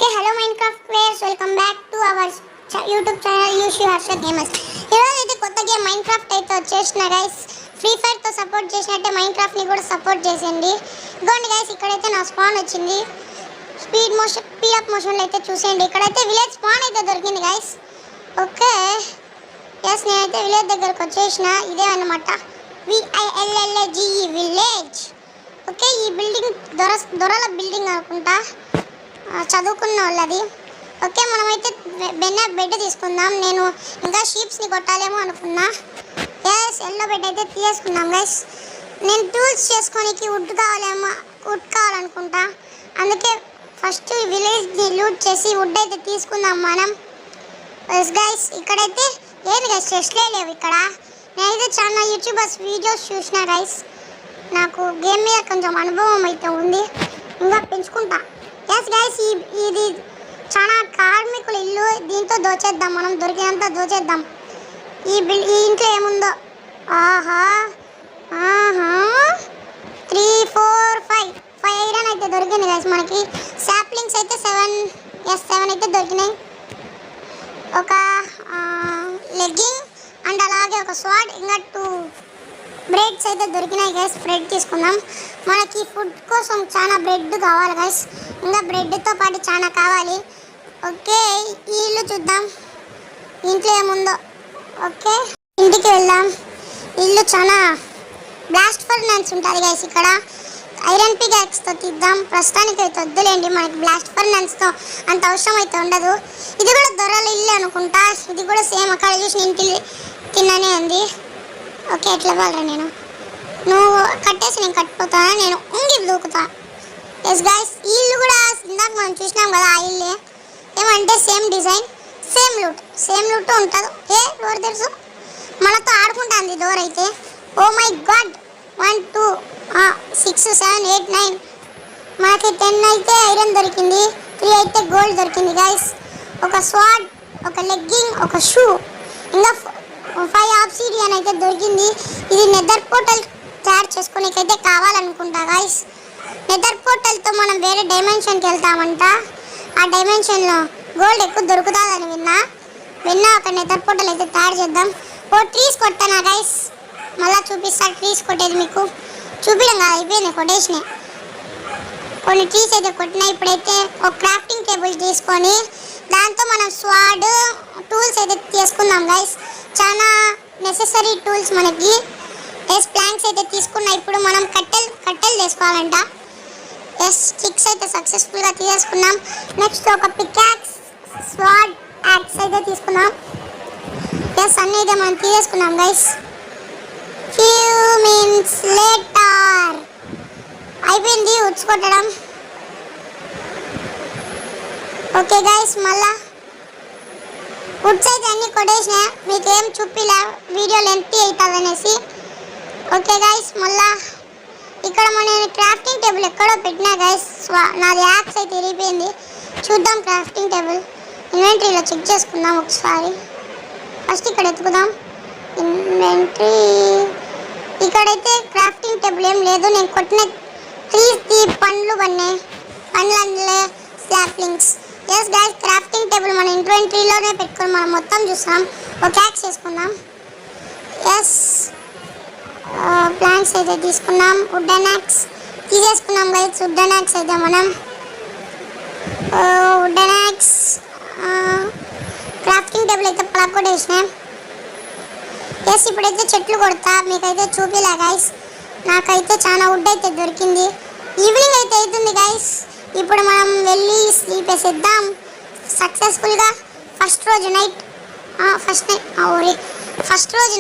Okay, hello Minecraft players, welcome back to our YouTube channel Yushi Harsha Gamers. ఈరోజు అయితే కొత్త game Minecraft అయితే వచ్చేసిన గైస్. ఫ్రీ ఫైర్ తో సపోర్ట్ చేసినట్టే మైన్క్రాఫ్ట్ ని కూడా సపోర్ట్ చేసేయండి. ఇదిగోండి గైస్, ఇక్కడైతే నా స్పాన్ వచ్చింది. స్పీడ్ అప్ మోషన్ లో అయితే చూసేయండి. ఇక్కడైతే విలేజ్ స్పాన్ అయితే దొరికింది గైస్. ఓకే ఎస్, నేనైతే విలేజ్ దగ్గరకు వచ్చేసిన. ఇదే అన్నమాట VILLAGE విలేజ్. ఓకే, ఈ బిల్డింగ్ దొరల బిల్డింగ్ అనుకుంటా, చదువుకున్న వాళ్ళది. ఓకే, మనమైతే బెడ్ తీసుకుందాం. నేను ఇంకా షీప్స్ని కొట్టాలేమో అనుకున్నా. ఎస్, ఎల్లో బెడ్ అయితే తీసుకుందాం గైస్. నేను టూల్స్ చేసుకోనికి వుడ్ కావాలనుకుంటా. అందుకే ఫస్ట్ విలేజ్ని లూట్ చేసి వుడ్ అయితే తీసుకుందాం మనం. ఎస్ గైస్, ఇక్కడైతే ఏంది గైస్, చెస్ట్లే లేవు ఇక్కడ. నేనైతే చాలా యూట్యూబర్స్ వీడియోస్ చూసిన గైస్. నాకు గేమ్ మీద కొంచెం అనుభవం అయితే ఉంది, ఇంకా పెంచుకుంటా. ఎస్ గైస్, ఇది చాలా కార్మికుల ఇల్లు. దీంతో దోచేద్దాం, మనం దొరికినంత దోచేద్దాం. ఈ ఇంట్లో ఏముందో. ఆహా 3 4 5 ఐరన్ అయితే దొరికింది గైస్ మనకి. సాప్లింగ్స్ అయితే 7 అయితే దొరికినాయి. ఒక లెగ్గింగ్ అండ్ అలాగే ఒక స్వాడ్, ఇంకా 2 బ్రెడ్స్ అయితే దొరికినాయి గైస్. బ్రెడ్ తీసుకుందాం. మనకి ఫుడ్ కోసం చాలా బ్రెడ్ కావాలి గైస్. ఇంకా బ్రెడ్తో పాటు చాలా కావాలి. ఓకే, ఈ ఇల్లు చూద్దాం, ఇంట్లో ఏముందో. ఓకే, ఇంటికి వెళ్దాం. ఇల్లు చాలా బ్లాస్ట్ ఫర్నాన్స్ ఉంటుంది గైస్. ఇక్కడ ఐరన్ పికాక్స్తో తీద్దాం. ప్రస్తుతానికి అయితే వద్దులేండి, మనకి బ్లాస్ట్ ఫర్నాన్స్తో అంత అవసరం అయితే ఉండదు. ఇది కూడా దొరల ఇల్లు అనుకుంటా. ఇది కూడా సేమ్ అక్కడ చూసి ఇంటి కిందనే ఉంది. ఓకే, ఎట్లా వాళ్ళరా, నువ్వు కట్టేసి నేను కట్టిపోతాను, నేను ఉంగి దూకుతా. ఎస్ గైస్, ఈ ఇల్లు కూడా ఇందాక మనం చూసినాం కదా, ఆ ఇల్లే. ఏమంటే సేమ్ డిజైన్, సేమ్ లూట్ ఉంటుంది. డోర్ తెలుసు, మనతో ఆడుకుంటుంది డోర్ అయితే. ఓ మై గాడ్, 1 2 6 7 8 9 మనకి 10 అయితే ఐరన్ దొరికింది, 3 అయితే గోల్డ్ దొరికింది గైస్. ఒక స్వాడ్, ఒక లెగ్గింగ్, ఒక షూ, ఇంకా 5 ఆబ్సిడియన్ అయితే దొరికింది. ఇది నెదర్ పోర్టల్ తయారు చేసుకోనికైతే కావాలనుకుంటా గైస్. నెదర్ పోర్టల్తో మనం వేరే డైమెన్షన్కి వెళ్తామంట. ఆ డైమెన్షన్లో గోల్డ్ ఎక్కువ దొరుకుతుందని విన్నా. ఒక నెదర్ పోర్టల్ అయితే తయారు చేద్దాం. ట్రీస్ కొట్టానా గైస్, మళ్ళీ చూపిస్తా. ట్రీస్ కొట్టేది మీకు చూపించడం కాదు, అయిపోయింది, కొట్టేసినాయి. కొన్ని ట్రీస్ అయితే కొట్టినాయి. ఇప్పుడైతే ఒక క్రాఫ్టింగ్ టేబుల్ తీసుకొని దాంతో మనం స్వాడ్ టూల్స్ అయితే తీసుకుందాం గైస్. చాలా నెసెసరీ టూల్స్ మనకి. ప్లాంక్స్ అయితే తీసుకున్నా. ఇప్పుడు మనం కట్టెలు తీసుకోవాలంట. స్టిక్స్ అయితే సక్సెస్ఫుల్గా తీసుకున్నాం. నెక్స్ట్ ఒక పికాక్స్, స్వాడ్, యాక్స్ అయితే తీసుకున్నాం. అన్నీ అయితే మనం తీసుకున్నాం గైస్. ఫ్యూ మినిట్స్ లేటర్ అయిపోయింది ఉడ్స్ కొట్టడం. ఓకే గైస్, మళ్ళా వుడ్స్ అయితే అన్నీ కొట్టేసినా. మీకేం చూపిలా, వీడియో లెంత్ అవుతుంది అనేసి. ఓకే గైస్, మళ్ళా ఇక్కడ నేను క్రాఫ్టింగ్ టేబుల్ ఎక్కడో పెట్టినా గైస్. నాది యాక్స్ అయితే ఇరిగిపోయింది. చూద్దాం క్రాఫ్టింగ్ టేబుల్. ఇన్వెంటరీలో చెక్ చేసుకుందాం ఒకసారి. ఫస్ట్ ఇక్కడ ఎత్తుకుదాం ఇన్వెంటరీ. ఇక్కడైతే క్రాఫ్టింగ్ టేబుల్ ఏం లేదు. నేను కొట్టిన 3 పండ్లు పడినాయి, పండ్లు స్లాప్లింగ్స్. ఎస్ గైస్, క్రాఫ్టింగ్ టేబుల్ మన ఇన్వెంటరీలోనే పెట్టుకొని మనం మొత్తం చూస్తాం. ఒక యాక్స్ చేసుకుందాం. ఎస్, ప్లాంట్స్ అయితే తీసుకున్నాం. వుడెన్ యాక్స్ తీసేసుకున్నాం గైస్. వుడెన్ యాక్స్ అయితే మనం వుడెన్ యాక్స్ క్రాఫ్టింగ్ టేబుల్ అయితే ప్లగ్ కూడా వేసినాం. ఎస్, ఇప్పుడైతే చెట్లు కొడతా, మీకైతే చూపిలా గైస్. నాకైతే చాలా వుడ్ అయితే దొరికింది. ఈవినింగ్ అయితే అవుతుంది గైస్. ఇప్పుడు మనం వెళ్ళి స్లీప్ వేసేద్దాం సక్సెస్ఫుల్గా. ఫస్ట్ రోజు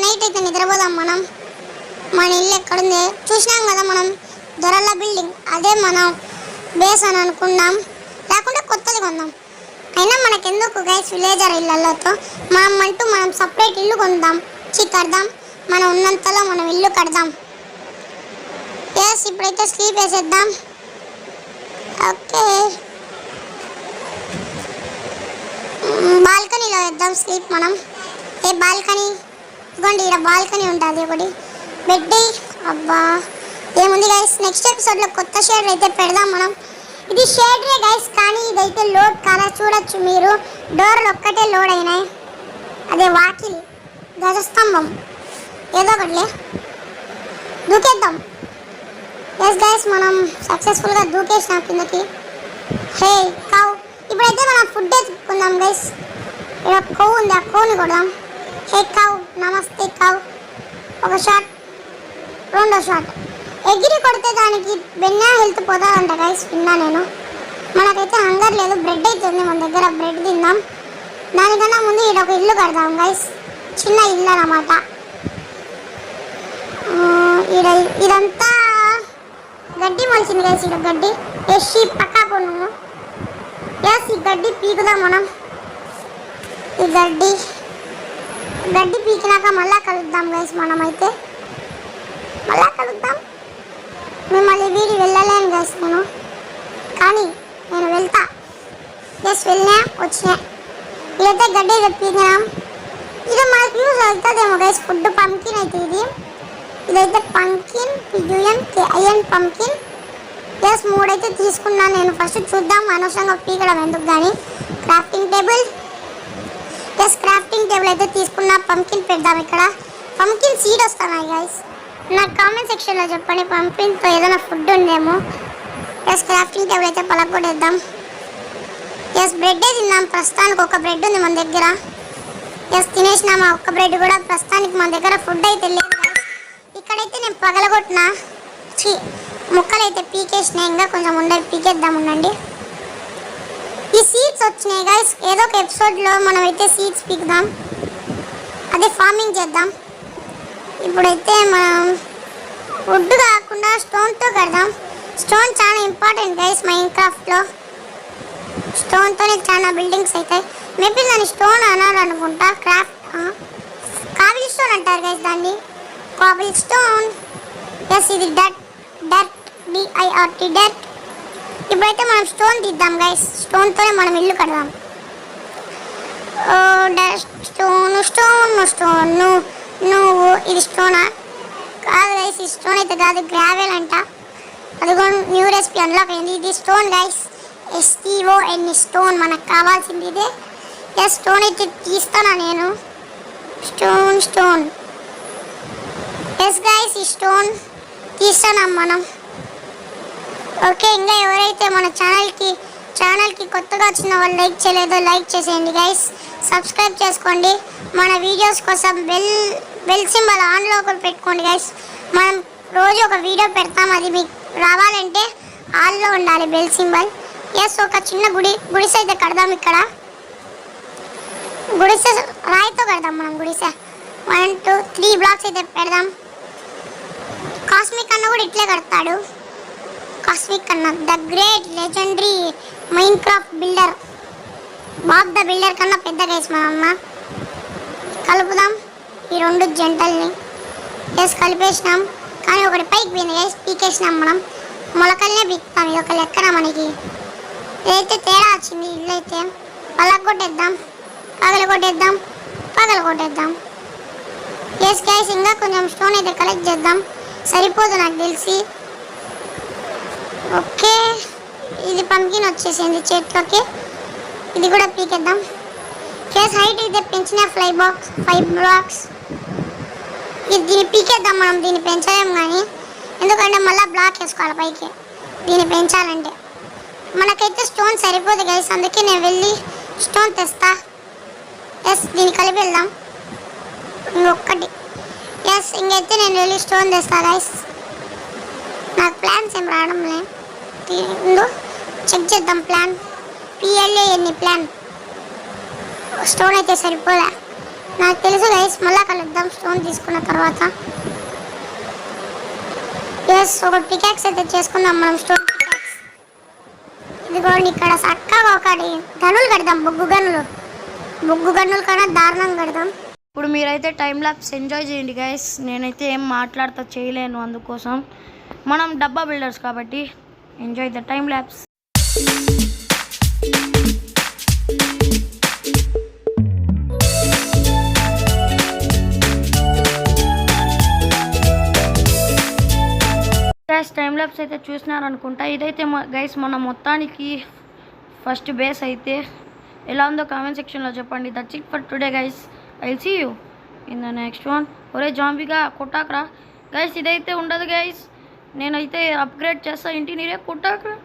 నైట్ అయితే నిద్రపోదాం మనం. మన ఇల్లు ఎక్కడుంది చూసినాం కదా మనం, దొరల బిల్డింగ్. అదే మనం బేస్ అని అనుకున్నాం, లేకుంటే కొత్తది కొందాం. అయినా మనకెందుకు గైస్ విలేజర్ ఇళ్ళతో. మనం సపరేట్ ఇల్లు కొందాం, కడదాం. మనం ఉన్నంతలో మనం ఇల్లు కడదాం. ఎస్, ఇప్పుడైతే స్లీప్ వేసేద్దాం. ఓకే, బాల్కనీలో వేద్దాం స్లీప్ మనం. బాల్కనీ, ఇదిగోండి, ఇక్కడ బాల్కనీ ఉంటుంది ఒకటి. బెడ్, అబ్బా ఏముంది గైస్. నెక్స్ట్ ఎపిసోడ్లో కొత్త షేర్ అయితే పెడదాం మనం. ఇది షేడరే గైస్, కానీ ఇదైతే లోడ్ కాలా. చూడొచ్చు మీరు, డోర్లు ఒక్కటే లోడ్ అయినాయి. అదే వాకిలి, గజస్తంభం, ఏదో ఒకటిలే, దూకేద్దాం. ఎస్ గైస్, మనం సక్సెస్ఫుల్గా దూకేసినాం కిందకి. హే కౌ, ఇప్పుడైతే మనం ఫుడ్ ఎత్తుకుందాం గైస్. ఇక్కడ కొవ్వు ఉంది, ఆ కొవ్వుని కొడదాం. హే కౌ, నమస్తే కౌ. ఒక షాట్, రెండో షాట్. ఎగిరి కొడితే దానికి వెన్న హెల్త్ పోతాదంట గైస్, విన్నా నేను. మనకైతే హంగర్ లేదు, బ్రెడ్ అయితే ఉంది మన దగ్గర, బ్రెడ్ తిందాం. దానికన్నా ముందు ఇక్కడ ఒక ఇల్లు కడదాం గైస్, చిన్న ఇల్లు అన్నమాట. ఇదంతా గడ్డి మొలిచింది గైస్, ఇక్కడ గడ్డి వేసి పక్కా కొను. ఎస్, ఈ గడ్డి పీకుదాం మనం. ఈ గడ్డి పీకినాక మళ్ళా కలుద్దాం గైస్. మనమైతే మళ్ళా కలుద్దాం. మిమ్మల్ని వీడి వెళ్ళలేను గైస్ నేను, కానీ నేను వెళ్తా. ఎస్, వెళ్ళినా వచ్చినా. ఇదైతే గడ్డి పీకినాం. ఇది మనకి యూజ్ అవుతుందేమో గైస్, ఫుడ్. పంకిన్ అయితే ఇదైతే పంకిన్, పియుఎన్ పంకిన్. ఎస్, 3 అయితే తీసుకున్నాను నేను. ఫస్ట్ చూద్దాం అనవసరంగా పీకడం ఎందుకు కానీ. Crafting table, yes crafting table అయితే తీసుకున్నా. పంకిన్ పెడదాం ఇక్కడ. పంకిన్ సీడ్ వస్తున్నాయి గైస్, నాకు కామెంట్ సెక్షన్లో చెప్పండి పంకిన్తో ఏదైనా ఫుడ్ ఉందేమో. ఎస్, క్రాఫ్టింగ్ టేబుల్ అయితే పలకొట్టేద్దాం. ఎస్, బ్రెడ్డే తిందాం. ప్రస్తుతానికి ఒక బ్రెడ్ ఉంది మన దగ్గర. ఎస్, తినేసినామా ఒక్క బ్రెడ్ కూడా. ప్రస్తుతానికి మన దగ్గర ఫుడ్ అయితే లేదు గైస్. ఇక్కడైతే నేను పగలగొట్టిన ముక్కలు అయితే పీకేసినాయి, ఇంకా కొంచెం ఉండేది పీకేద్దాం. ఉండండి. ఈ సీడ్స్ వచ్చినాయి గైస్, ఏదో ఒక ఎపిసోడ్లో మనం అయితే సీడ్స్ పీకుదాం, అదే ఫార్మింగ్ చేద్దాం. ఇప్పుడైతే మనం వుడ్ కాకుండా స్టోన్తో కడదాం. స్టోన్ చాలా ఇంపార్టెంట్ గైస్ మైన్క్రాఫ్ట్లో. స్టోన్తోనే చాలా బిల్డింగ్స్ అవుతాయి. మేబీ దాన్ని స్టోన్ అనాలనుకుంటా. కాబిల్ స్టోన్ అంటారు గైస్ దాన్ని, కాబిల్ స్టోన్. ఎస్, ఇది డర్ట్, DIRT డర్ట్. ఇప్పుడైతే మనం స్టోన్ తీద్దాం గైస్. స్టోన్తోనే మనం ఇల్లు కడదాం. స్టోన్ నువ్వు ఇది స్టోనా? కాదు గైస్, ఈ స్టోన్ అయితే కాదు, గ్రావెల్ అంట. అది కూడా న్యూ రెసిపీ అన్లాక్ అయింది. ఇది స్టోన్ గైస్, STON స్టోన్. మనకు కావాల్సింది ఇదే. ఎస్, స్టోన్ అయితే తీస్తానా నేను. స్టోన్. ఎస్ గైస్, ఈ స్టోన్ తీస్తున్నాం మనం. ఓకే, ఇంకా ఎవరైతే మన ఛానల్కి కొత్తగా వచ్చిన వాళ్ళు లైక్ చేయలేదో లైక్ చేసేయండి గైస్. సబ్స్క్రైబ్ చేసుకోండి. మన వీడియోస్ కోసం బెల్ సింబల్ ఆన్లో కూడా పెట్టుకోండి గైస్. మనం రోజు ఒక వీడియో పెడతాం, అది మీకు రావాలంటే ఆన్లో ఉండాలి బెల్ సింబల్. ఎస్, ఒక చిన్న గుడిసె అయితే కడదాం. ఇక్కడ గుడిసె రాయితో కడదాం మనం. గుడిసె 1 2 3 బ్లాక్స్ అయితే పెడదాం. కాస్మిక్ అన్న కూడా ఇట్లే కడతాడు. కాస్మిక్ అన్న the great legendary Minecraft builder, Bob the builder కన్నా పెద్ద గైస్ మా అమ్మ. కలుపుదాం ఈ 2 జంటల్ని. ఎస్, కలిపేసినాం. కానీ ఒకటి పైకి పోయింది గైస్, పీకేసినాం మనం. మొలకల్నే పీకుతాం, ఇది ఒక లెక్కన మనకి. ఏదైతే తేడా వచ్చింది ఇల్లు అయితే పగలగొట్టేద్దాం. ఎస్ గైస్, ఇంకా కొంచెం స్టోన్ అయితే కలెక్ట్ చేద్దాం. సరిపోదు నాకు తెలిసి. ఓకే, ఇది పంకిన్ వచ్చేసింది చేతిలోకి. ఇది కూడా పీకేద్దాం. కేస్ హైట్ అయితే పెంచిన 5 బ్లాక్స్. దీన్ని పీకేద్దాం మనం. దీన్ని పెంచలేం కానీ, ఎందుకంటే మళ్ళీ బ్లాక్ వేసుకోవాలి పైకి దీన్ని పెంచాలంటే. మనకైతే స్టోన్ సరిపోదు గైస్, అందుకే నేను వెళ్ళి స్టోన్ తెస్తా. ఎస్, దీన్ని కలిపి వెళ్దాం. ఇంకొకటి. ఎస్, ఇంకైతే నేను వెళ్ళి స్టోన్ తెస్తా గైస్. నాకు ప్లాన్స్ ఏం రావడం లేదు. చెక్ చేద్దాం ప్లాన్. PLAN plan. స్టోన్ అయితే సరిపోలే నాకు తెలుసు గైస్. మళ్ళీ కలుద్దాం స్టోన్ తీసుకున్న తర్వాత. ఎస్, ఒక పికాక్స్ అయితే చేసుకుందాం మనం. స్టోన్ పికాక్స్ ఇదిగోండి. ఇక్కడ చక్కగా ఒకటి గనులు కడదాం. బొగ్గు గనులు కన్నా దారుణంగా కడదాం. ఇప్పుడు మీరైతే టైం ల్యాప్స్ ఎంజాయ్ చేయండి గైస్. నేనైతే ఏం మాట్లాడుతూ చేయలేను, అందుకోసం. మనం డబ్బా బిల్డర్స్ కాబట్టి enjoy the time lapse. Guys, time lapse clips అయితే చూసినారనుకుంటా. ఇదైతే గైస్ మన మొత్తానికి ఫస్ట్ బేస్ అయితే ఎలా ఉందో కామెంట్ సెక్షన్లో చెప్పండి. That's it for today guys. I will see you in the next one. ఒరే జాంబీగా కొట్టాకరా గైస్. ఇదైతే ఉండదు గైస్, నేనైతే అప్గ్రేడ్ చేస్తా ఇంటిని. రే కొట్టాకరా.